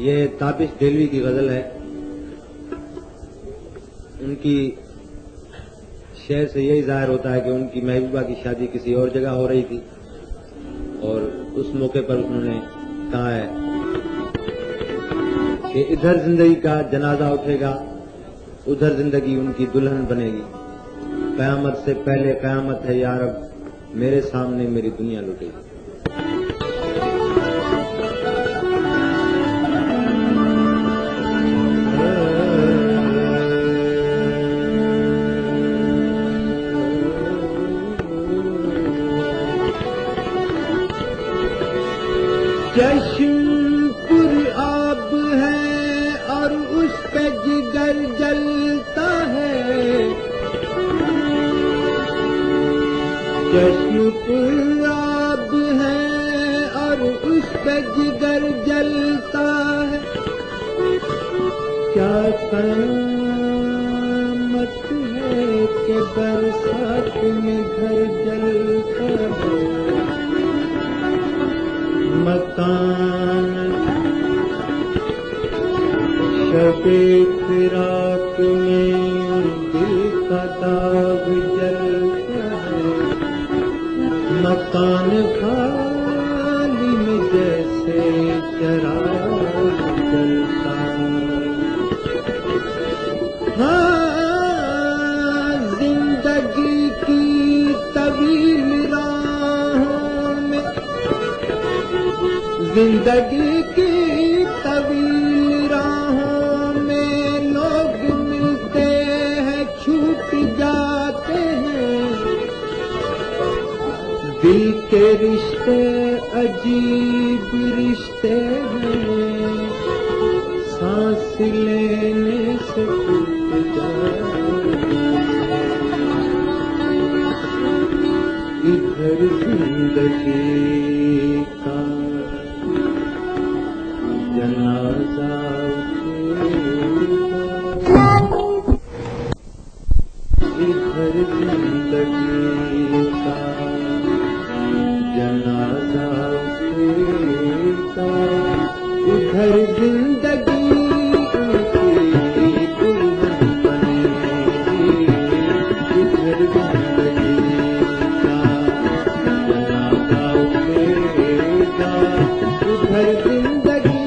ये ताबिश डेलवी की गजल है। उनकी शेर से यही जाहिर होता है कि उनकी महबूबा की शादी किसी और जगह हो रही थी और उस मौके पर उन्होंने कहा है कि इधर जिंदगी का जनाजा उठेगा, उधर जिंदगी उनकी दुल्हन बनेगी। कयामत से पहले कयामत है यार, अब मेरे सामने मेरी दुनिया लुटेगी। चश्मपुर आब है और उस पे जिगर जलता है। चश्मपुर आब है और उस पे जिगर जलता है। क्या क़यामत है कि बरसात में घर जलता है। मकान शबे फिराक में दिल का दाग जलता है। मकान खाली में जैसे चराग जलता है। हाँ, जिंदगी की तवील राहों में, जिंदगी की तवील राहों में लोग मिलते हैं, छूट जाते हैं। दिल के रिश्ते अजीब रिश्ते हैं, सांस लेने से टूट जाते हैं। इधर जिंदगी का जनाजा इधर जिंदगी का जनाजा उठेगा। उधर जिंदगी उनकी दुल्हन बनेगी। इधर जिंदगी का जनाजा उठेगा। उधर जिंदगी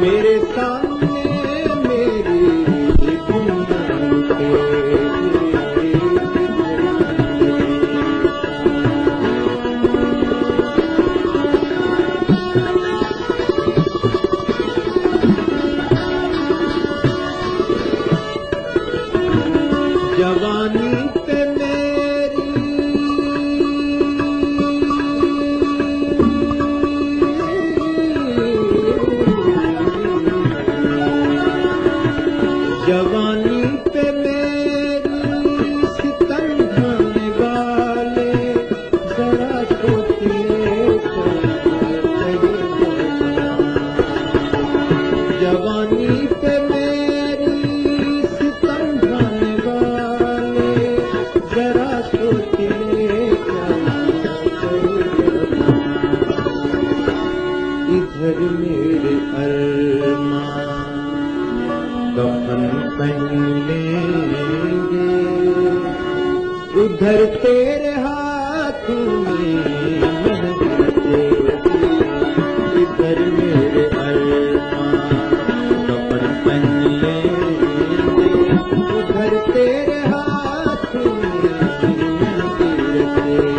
मेरे सामने मेरी दुनिया लुटेगी। जवानी पे मेरी जवानी पे मेरी सितम ढाने वाले जरा सोच ले। जवानी पे मेरी सितम ढाने वाले जरा सोच ले। इधर मेरे अरमान कफन पहन लेंगे, उधर तेरे हाथों में मेहंदी तेरी। इधर मेरे अरमान कफन पहन लेंगे, उधर तेरे हाथों में मेहंदी तेरी।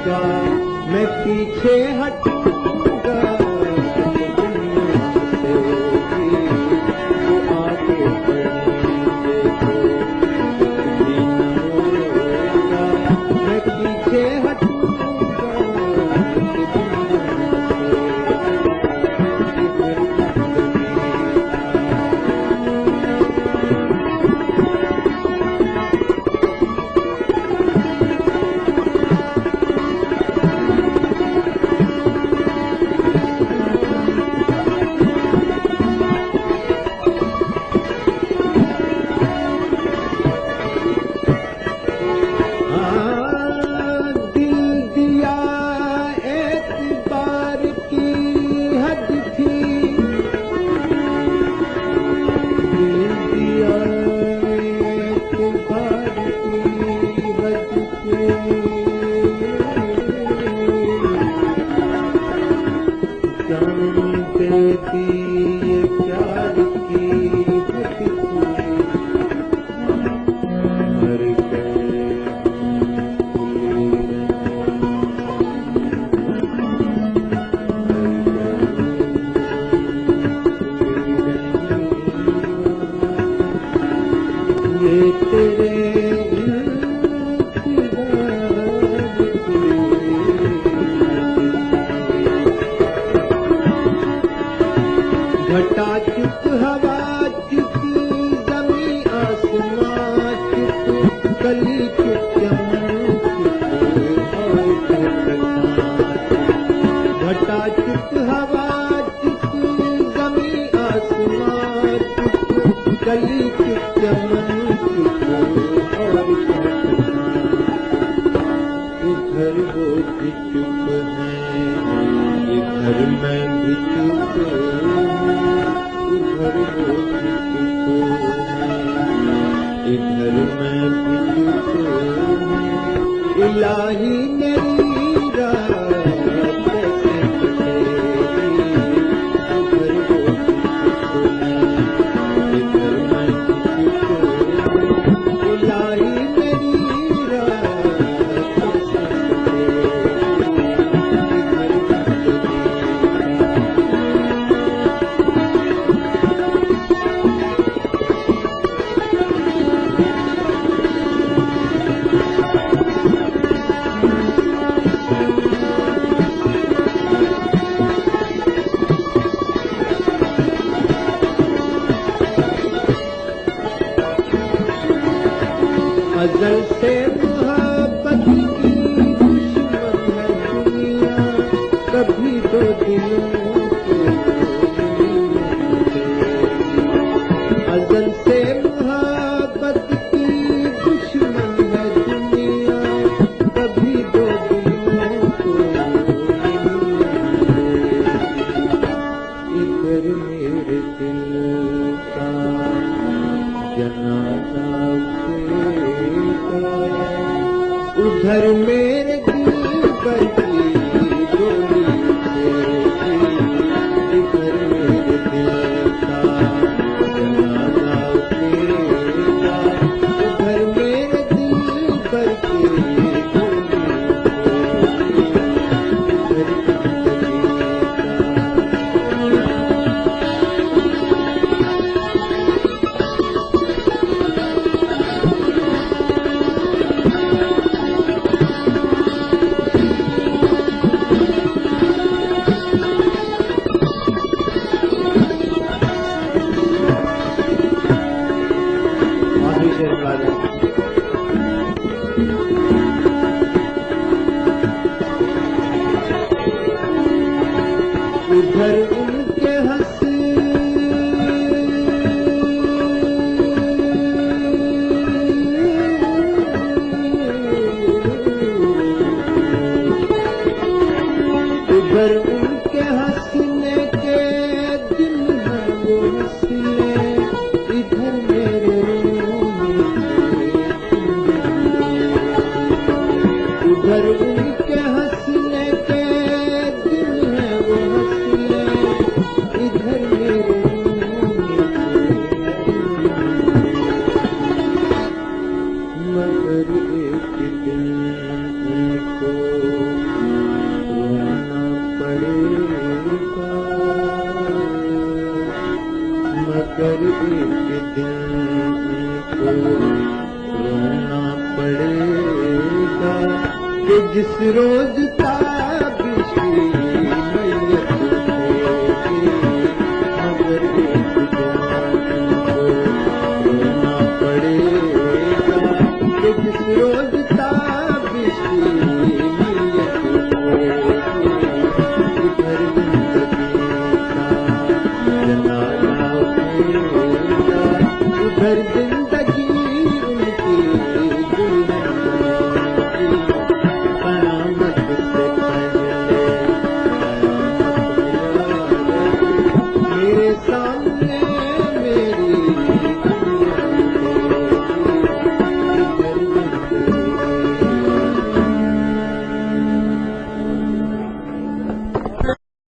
का मैं पीछे हटूंगा दुनिया से भी वो आगे बढ़ेंगे तो भी न होगा मैं पीछे हटूंगा दुनिया घटा चुप हवा चुप जमी आसमां चुप कली चुप चमन चुप और घटा चुप हवा चुप जमी आसमां चुप कली चुप चमन चुप और उधर वो भी चुप है इधर मैं भी चुप इधर वो भी चुप इधर मैं भी चुप इलाही मेरी रात कैसे कटेगी इधर वो भी चुप इधर मैं भी चुप इलाही मेरी रात कैसे अज़ल से मोहब्बत की दुश्मन है दुनिया कभी दो दिलों को अज़ल से मोहब्बत की दुश्मन है दुनिया कभी दो दिलों को इधर मेरे दिल का जनाजा उधर मेरे दिल पर की डोली जिस रोज